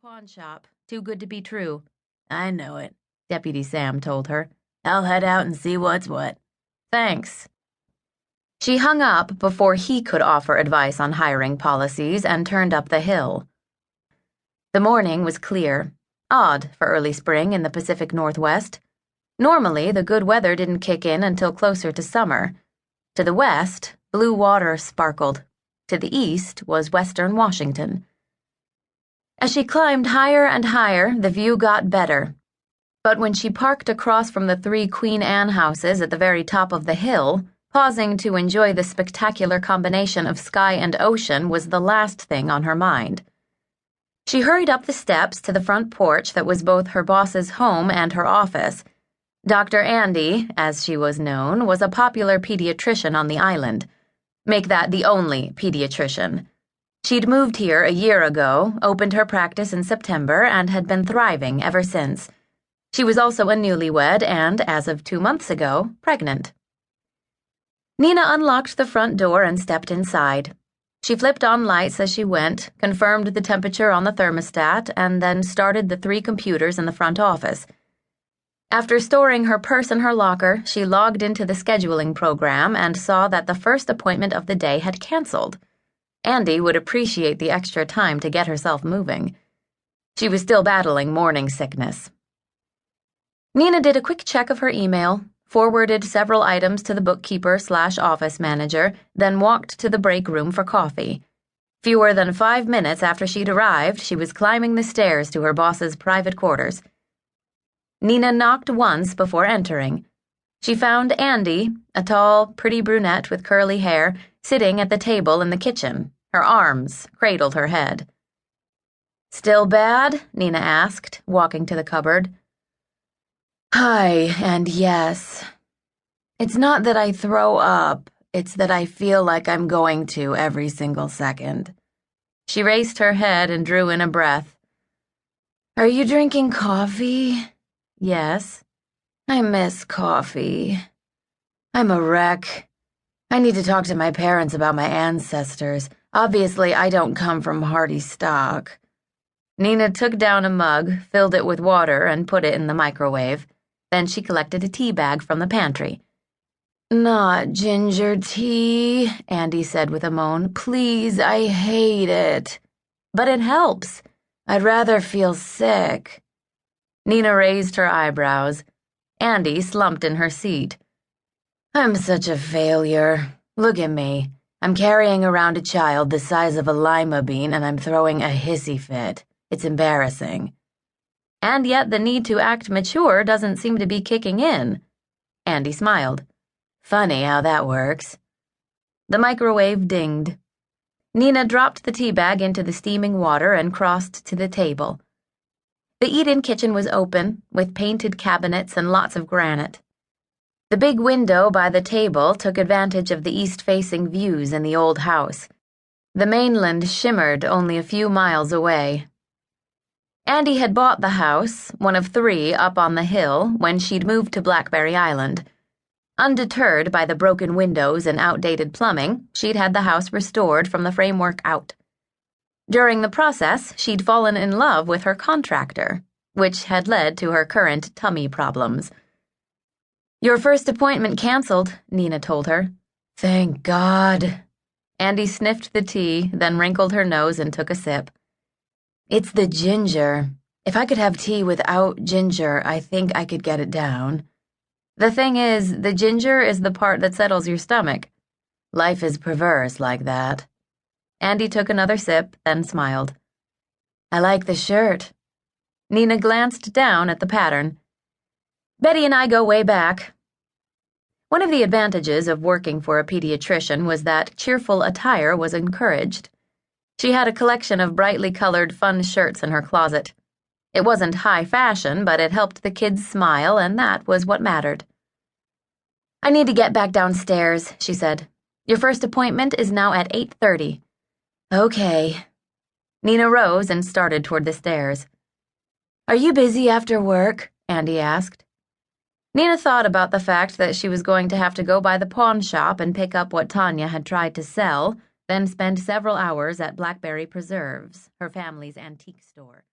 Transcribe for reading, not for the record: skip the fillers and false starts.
pawn shop. Too good to be true. I know it, Deputy Sam told her. I'll head out and see what's what. Thanks. She hung up before he could offer advice on hiring policies and turned up the hill. The morning was clear, odd for early spring in the Pacific Northwest. Normally, the good weather didn't kick in until closer to summer. To the west, blue water sparkled. To the east was western Washington. As she climbed higher and higher, the view got better. But when she parked across from the 3 Queen Anne houses at the very top of the hill, pausing to enjoy the spectacular combination of sky and ocean was the last thing on her mind. She hurried up the steps to the front porch that was both her boss's home and her office. Dr. Andy, as she was known, was a popular pediatrician on the island. Make that the only pediatrician. She'd moved here a year ago, opened her practice in September, and had been thriving ever since. She was also a newlywed and, as of 2 months ago, pregnant. Nina unlocked the front door and stepped inside. She flipped on lights as she went, confirmed the temperature on the thermostat, and then started the 3 computers in the front office. After storing her purse in her locker, she logged into the scheduling program and saw that the first appointment of the day had canceled. Andy would appreciate the extra time to get herself moving. She was still battling morning sickness. Nina did a quick check of her email, forwarded several items to the bookkeeper/office manager, then walked to the break room for coffee. Fewer than 5 minutes after she'd arrived, she was climbing the stairs to her boss's private quarters. Nina knocked once before entering. She found Andy, a tall, pretty brunette with curly hair, sitting at the table in the kitchen. Her arms cradled her head. "Still bad?" Nina asked, walking to the cupboard. Hi, and yes. It's not that I throw up, it's that I feel like I'm going to every single second. She raised her head and drew in a breath. Are you drinking coffee? Yes. I miss coffee. I'm a wreck. I need to talk to my parents about my ancestors. Obviously, I don't come from hearty stock. Nina took down a mug, filled it with water, and put it in the microwave. Then she collected a tea bag from the pantry. Not ginger tea, Andy said with a moan. Please, I hate it. But it helps. I'd rather feel sick. Nina raised her eyebrows. Andy slumped in her seat. I'm such a failure. Look at me. I'm carrying around a child the size of a lima bean and I'm throwing a hissy fit. It's embarrassing. And yet the need to act mature doesn't seem to be kicking in. Andy smiled. Funny how that works. The microwave dinged. Nina dropped the tea bag into the steaming water and crossed to the table. The eat-in kitchen was open, with painted cabinets and lots of granite. The big window by the table took advantage of the east-facing views in the old house. The mainland shimmered only a few miles away. Andy had bought the house, one of 3 up on the hill, when she'd moved to Blackberry Island. Undeterred by the broken windows and outdated plumbing, she'd had the house restored from the framework out. During the process, she'd fallen in love with her contractor, which had led to her current tummy problems. "Your first appointment canceled," Nina told her. Thank God. Andy sniffed the tea, then wrinkled her nose and took a sip. It's the ginger. If I could have tea without ginger, I think I could get it down. The thing is, the ginger is the part that settles your stomach. Life is perverse like that. Andy took another sip, then smiled. I like the shirt. Nina glanced down at the pattern. "Betty and I go way back." One of the advantages of working for a pediatrician was that cheerful attire was encouraged. She had a collection of brightly colored fun shirts in her closet. It wasn't high fashion, but it helped the kids smile, and that was what mattered. "I need to get back downstairs," she said. "Your first appointment is now at 8:30. Okay. Nina rose and started toward the stairs. Are you busy after work? Andy asked. Nina thought about the fact that she was going to have to go by the pawn shop and pick up what Tanya had tried to sell, then spend several hours at Blackberry Preserves, her family's antique store.